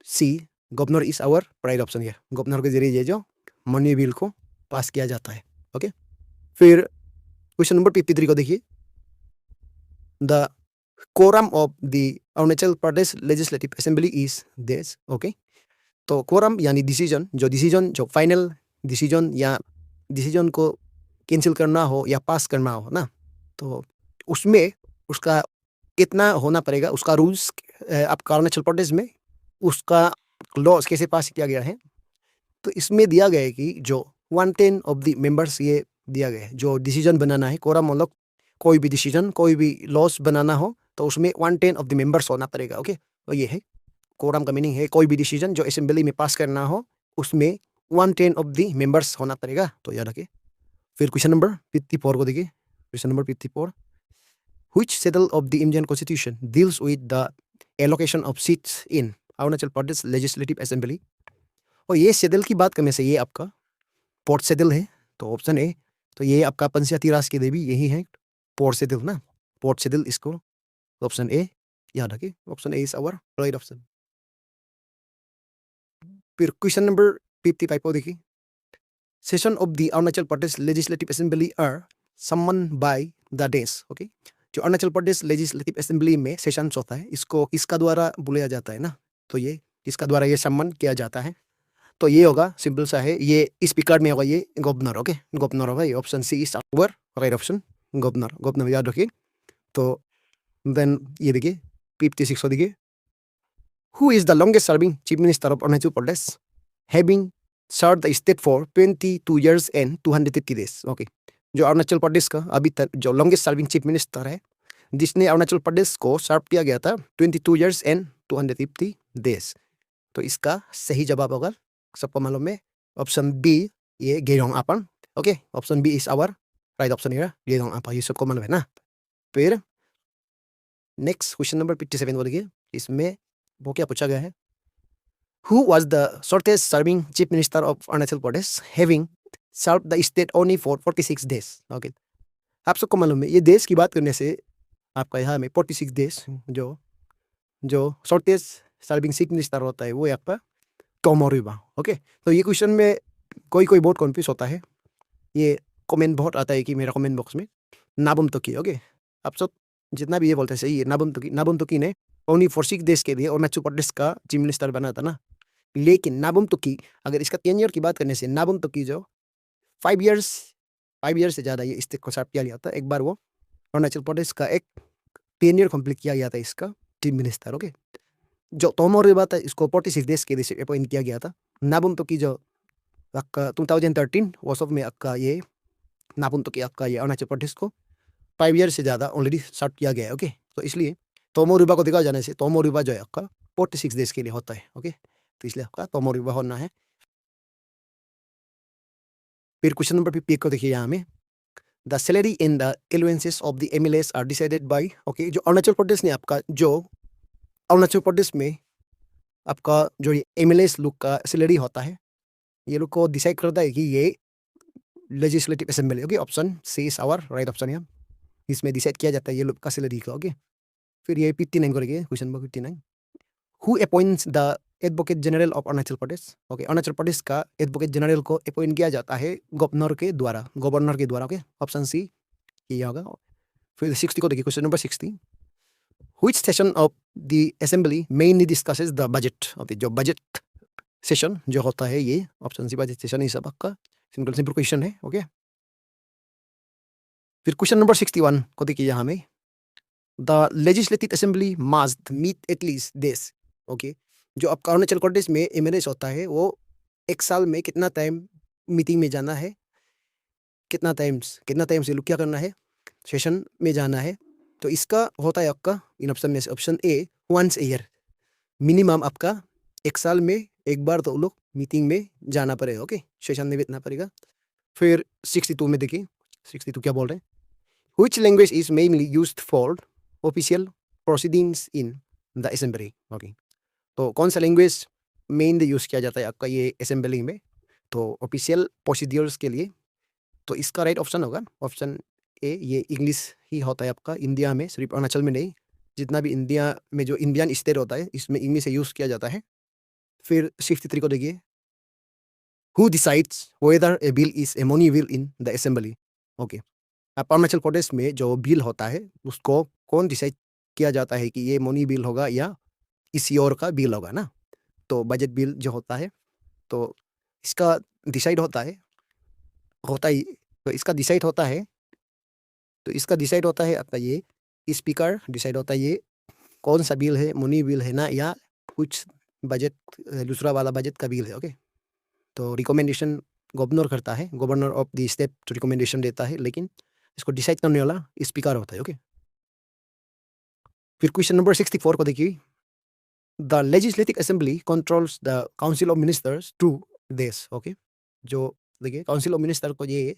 C governor is our right option है। गवर्नर के जरिए ये जो मनी बिल को पास किया जाता है। ओके, फिर क्वेश्चन नंबर 53 को देखिए, the quorum of the Arunachal Pradesh legislative assembly is this. Okay, तो कोरम यानी डिसीजन, जो फाइनल डिसीजन या डिसीजन को कैंसिल करना हो या पास करना हो ना, तो उसमें उसका कितना होना पड़ेगा, उसका रूल्स आपका अरुणाचल प्रदेश में उसका लॉज कैसे पास किया गया है। तो इसमें दिया गया है कि जो 1/10 ऑफ द मेंबर्स ये दिया गया है, जो डिसीजन बनाना है, कोरम मतलब कोई भी डिसीजन, कोई भी लॉज बनाना हो तो उसमें 1/10 ऑफ द मेंबर्स होना पड़ेगा। ओके, तो ये है कोरम का मीनिंग है, कोई भी डिसीजन जो असेंबली में पास करना हो उसमें 1/10 ऑफ द मेंबर्स होना पड़ेगा, तो याद रखिए। फिर क्वेश्चन नंबर 54 को देखिए, question number 54, which schedule of the Indian Constitution deals with the allocation of seats in Arunachal Pradesh legislative assembly. और ये शेड्यूल की बात करने से ये आपका पोर्ट शेड्यूल है, तो ऑप्शन ए, तो ये आपका पंचायती राज के लिए भी यही है पोर्ट शेड्यूल ना, पोर्ट शेड्यूल इसको ऑप्शन ए याद रखिए, option A is our right option. फिर क्वेश्चन नंबर 55 को देखिए, session of the Arunachal Pradesh legislative assembly are summon by the days. Okay, जो अरुणाचल प्रदेश लेजिस्लेटिव असेंबली में सेशंस होता है, इसको किसका द्वारा बुलाया जाता है ना, तो ये किसका द्वारा ये सम्मान किया जाता है, तो ये होगा सिंपल सा है, ये स्पीकर में होगा ये गवर्नर। ओके, गवर्नर होगा, ये option C is our right option, governor. Governor याद रखिए। तो देन ये देखिए 56 को देखिए, who is the longest serving chief minister of Arunachal Pradesh having serve the state for 22 years and 250 days. Okay, जो अरुणाचल प्रदेश का अभी तक जो लॉन्गेस्ट सर्विंग चीफ मिनिस्टर है, जिसने अरुणाचल प्रदेश को सर्व किया गया था 22 ईयर्स एंड 250 डेज, तो इसका सही जवाब होगा, सबको मालूम है, ऑप्शन बी, ये Gegong Apang. Okay, option B is our right option है, गेरोंग आपा, ये सबको मालूम है ना। फिर नेक्स्ट क्वेश्चन नंबर 57 को देखिए, इसमें वो क्या पूछा गया है, who was the shortest serving chief minister of Arunachal Pradesh having serve the state only for 46 days. Okay, आप सबको मालूम है, ये देश की बात करने से आपका यहाँ में 46 डेज जो शॉर्टेस्ट सर्विंग चीफ मिनिस्टर होता है वो आपका टोमो रिबा। ओके, तो ये क्वेश्चन में कोई बहुत कन्फ्यूज होता है, ये कमेंट बहुत आता है कि मेरा कमेंट बॉक्स में नाबम तोकी। ओके, आप सब जितना भी ये बोलते हैं सही है, नाबम तोकी ने ओनली फॉर 6 डेज के लिए अरुणाचल प्रदेश का चीफ मिनिस्टर बना था ना, लेकिन नाबम तोकी अगर इसका 10 ईयर की बात करने से नाबम तोकी जो 5 ईयर्स से ज़्यादा ये स्टेट को सर्व किया गया था, एक बार वो अरुणाचल प्रदेश का एक 10 ईयर कंप्लीट किया गया था इसका चीफ मिनिस्टर। ओके, जो टोमो रिबा था इसको 46 डेज के लिए अपॉइंट किया गया था। नाबम तोकी जो आपका 2013 वो सब में आपका ये नाबम तोकी आपका ये अरुणाचल प्रदेश को 5 ईयर से ज़्यादा ऑलरेडी सर्व किया गया है। ओके, तो इसलिए टोमो रिबा को देखा जाने से टोमो रिबा जो है आपका 46 डेज के लिए होता है। ओके, तो इसलिए आपका टोमो रिबा होना है। फिर क्वेश्चन नंबर 50 को देखिए, यहाँ में the salary and the allowances of the MLAs are decided by. Okay, जो अरुणाचल प्रदेश ने आपका जो अरुणाचल प्रदेश में आपका जो एमएलएस लोग का सैलरी होता है, ये लोग को डिसाइड करता है कि ये legislative assembly. Okay, option C is our right option है, इसमें डिसाइड किया जाता है ये लोग का सैलरी का। ओके, फिर ये 59 करेंगे, question number 59, who appoints the advocate general of Arunachal Pradesh. Okay, Arunachal Pradesh का एडवोकेट जनरल को अपॉइंट किया जाता है गवर्नर के द्वारा। ओके, ऑप्शन सी ये होगा। फिर 60 को देखिए, question number 60, which session of the assembly mainly discusses the budget of the जो budget session जो होता है ये ऑप्शन सी budget session ही सब आपका सिंपल क्वेश्चन है ओके। फिर क्वेश्चन नंबर 61 को देखिए यहाँ में the legislative assembly must meet at least this okay. जो आपका अरुणाचल प्रदेश में एमएनएस होता है वो एक साल में कितना टाइम मीटिंग में जाना है, कितना टाइम से क्या करना है, सेशन में जाना है। तो इसका होता है आपका इन ऑप्शन में से option A once a year, minimum आपका एक साल में एक बार तो लोग मीटिंग में जाना पड़ेगा ओके, सेशन में बैठना पड़ेगा। फिर 62 में देखिए 62 क्या बोल रहे हैं, which language is mainly used for official proceedings in the assembly okay. तो कौन सा लैंग्वेज मेनली यूज़ किया जाता है आपका ये असेंबली में, तो ऑफिशियल प्रोसीड्यूर्स के लिए। तो इसका राइट ऑप्शन होगा ऑप्शन ए, ये इंग्लिश ही होता है आपका इंडिया में, सिर्फ अरुणाचल में नहीं, जितना भी इंडिया में जो इंडियन स्टेट होता है इसमें इंग्लिश यूज़ किया जाता है। फिर 63 को देखिए, who decides whether A bill is a money bill in the assembly okay. आप अरुणाचल प्रदेश में जो बिल होता है उसको कौन डिसाइड किया जाता है कि ये मनी बिल होगा या इसी और का बिल होगा ना। तो बजट बिल जो होता है तो इसका डिसाइड होता है तो इसका डिसाइड होता है आपका ये स्पीकर डिसाइड होता है ये कौन सा बिल है, मनी बिल है ना या कुछ बजट दूसरा वाला बजट का बिल है ओके। तो रिकमेंडेशन गवर्नर करता है, गवर्नर ऑफ द स्टेट तो रिकमेंडेशन देता है, लेकिन इसको डिसाइड करने वाला स्पीकर होता है ओके। फिर क्वेश्चन नंबर 64 को देखिए, the legislative assembly controls the council of ministers to this okay. जो देखिए काउंसिल ऑफ मिनिस्टर को ये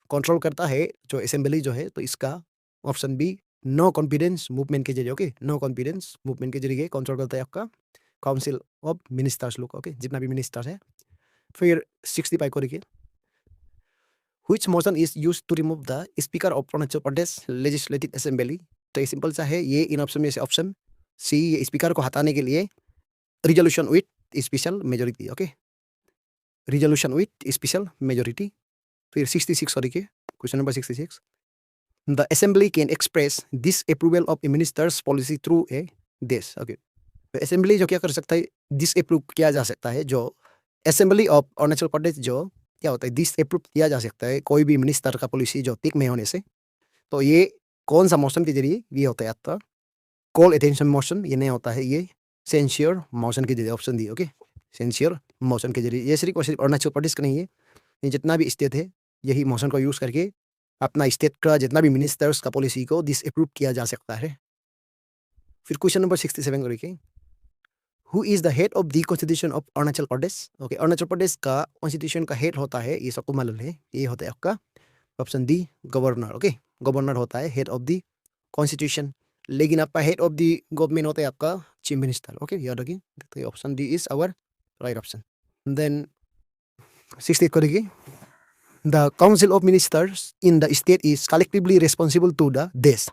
कंट्रोल करता है जो असेंबली जो है, तो इसका option B no confidence movement के जरिए ओके, नो कॉन्फिडेंस मूवमेंट के जरिए कंट्रोल करता है आपका काउंसिल ऑफ मिनिस्टर्स लोग ओके, जितना भी मिनिस्टर है। फिर 65 को देखिए, which motion is used to remove the speaker of Arunachal Pradesh legislative assembly. तो ये सिंपल सा है, ये इन ऑप्शन में से ऑप्शन सी, ये स्पीकर को हटाने के लिए resolution with special majority okay, resolution with special majority. फिर 66 को देखिए, question number 66, the assembly can express disapproval of A ministers policy through a this okay. तो असेंबली जो क्या कर सकता है, डिसअप्रूव किया जा सकता है, जो असेंबली ऑफ अरुणाचल प्रदेश जो क्या होता है डिसअप्रूव किया जा सकता है कोई भी मिनिस्टर का पॉलिसी जो टिक में होने से। तो ये कौन सा मोशन के जरिए ये होता है आपका कॉल अटेंशन मोशन, ये नहीं होता है, ये सेंश्योर मोशन के जरिए ऑप्शन दिए ओके, सेंश्योर मोशन के जरिए। ये सिर्फ और सिर्फ अरुणाचल प्रदेश का नहीं है, ये जितना भी स्टेट है यही मोशन को यूज़ करके अपना स्टेट का जितना भी मिनिस्टर्स का पॉलिसी को डिसअप्रूव किया जा सकता है। फिर क्वेश्चन नंबर 67 को देखिए, who is the head of the constitution of Arunachal Pradesh okay. Arunachal Pradesh का कॉन्स्टिट्यूशन का हेड होता है, ये सबको मालूम है, ये होता है आपका option D governor okay. Governor होता है हेड ऑफ द कॉन्स्टिट्यूशन, लेकिन आपका हेड ऑफ द गवर्नमेंट होता है आपका चीफ मिनिस्टर ओके, याद रखिए। तो option D is our right option. Then 68 को देखिए, the council of ministers in the state is collectively responsible to the देश।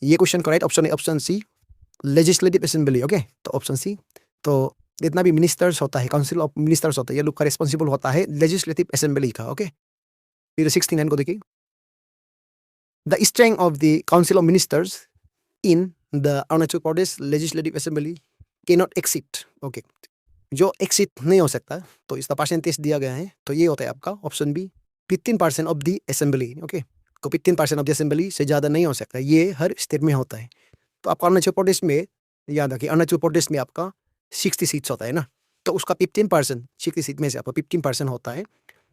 ये क्वेश्चन का राइट ऑप्शन है option C, legislative assembly okay. तो ऑप्शन सी, तो जितना भी मिनिस्टर्स होता है, काउंसिल ऑफ मिनिस्टर्स होता है, ये लोग का रिस्पॉन्सिबल होता है लेजिस्लेटिव असेंबली का ओके। फिर 69 को देखिए, the strength of the council of ministers in the Arunachal Pradesh legislative assembly के नॉट एक्सीड ओके। जो एक्सीड नहीं हो सकता, तो इसका परसेंटेज दिया गया है, तो ये होता है आपका option B 15% of the assembly okay. तो 15% ऑफ द असेंबली से ज़्यादा नहीं हो सकता, ये हर स्टेट में होता है। तो आपका अरुणाचल प्रदेश में याद रखिए, अरुणाचल प्रदेश में आपका 60 सीट्स होता है ना, तो उसका 15% 60 सीट में से आपका 15% होता है।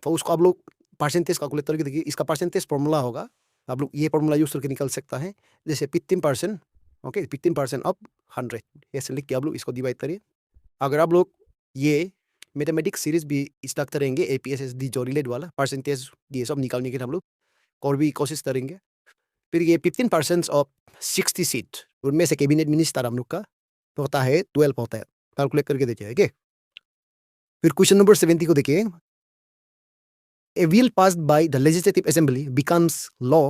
तो उसको आप लोग परसेंटेज कैलकुलेट करके देखिए, इसका परसेंटेज फॉर्मूला होगा, आप लोग ये फॉर्मूला यूज़ करके निकल सकता है, जैसे 15% ओके, 15% ऑफ 100 ऐसे लिख के आप लोग इसको डिवाइड करिए। अगर आप लोग ये मैथमेटिक्स सीरीज भी स्टार्ट करेंगे, APSSD जो रिलेट वाला परसेंटेज ये सब निकालने के लिए हम लोग और भी कोशिश करेंगे। फिर ये 15% ऑफ 60 सीट, उनमें से कैबिनेट मिनिस्टर हम लोग का होता है 12 होता है, कैलकुलेट करके देखिए ओके। फिर क्वेश्चन नंबर 70 को देखिए, a bill passed by the legislative assembly becomes law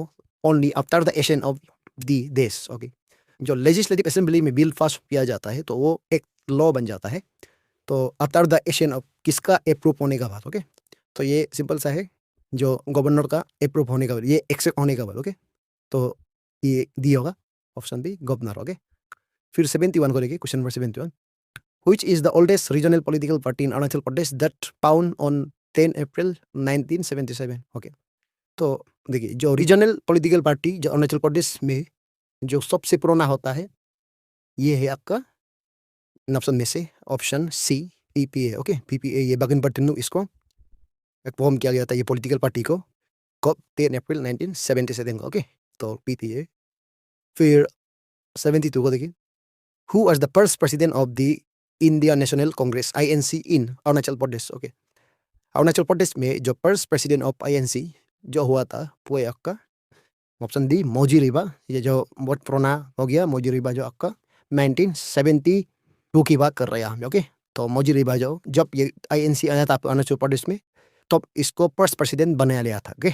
only after the action of the देश ओके। जो लेजिस्लेटिव असेंबली में बिल पास किया जाता है तो वो एक लॉ बन जाता है, तो आफ्टर द एक्शन ऑफ किसका अप्रूव होने का बाद ओके। तो ये सिंपल सा है, जो गवर्नर का अप्रूव होने का बाद, ये एक्सेप्ट होने का बाद ओके। तो ये दी होगा ऑप्शन बी गवर्नर। ओके, फिर 71 को देखिए, question number 71, which is the oldest regional political party in Arunachal Pradesh that found on 10 April 1977। Okay, तो देखिए जो रीजनल पॉलिटिकल पार्टी जो अरुणाचल प्रदेश में जो सबसे पुराना होता है, ये है आपका ऑप्शन में से option C PPA. Okay, PPA ये बागिन बर्तनु इसको फॉर्म किया गया था ये पॉलिटिकल पार्टी को कब 10 अप्रैल 1977 को। ओके, तो पीपीए। फिर 72 को देखिए, who was the first president of the India National Congress INC in Arunachal Pradesh. Okay, Arunachal Pradesh में जो फर्स्ट प्रेसिडेंट ऑफ आईएनसी जो हुआ था वो है आपका ऑप्शन डी मोजी रिबा। ये जो बहुत पुराना हो गया मोजी रिबा, जो आपका 1972 की बात कर रहे हैं हम। ओके, तो मोजी रिबा जो जब ये आईएनसी आया था अरुणाचल प्रदेश में, तब इसको फर्स्ट प्रेसिडेंट बनाया गया था। ओके,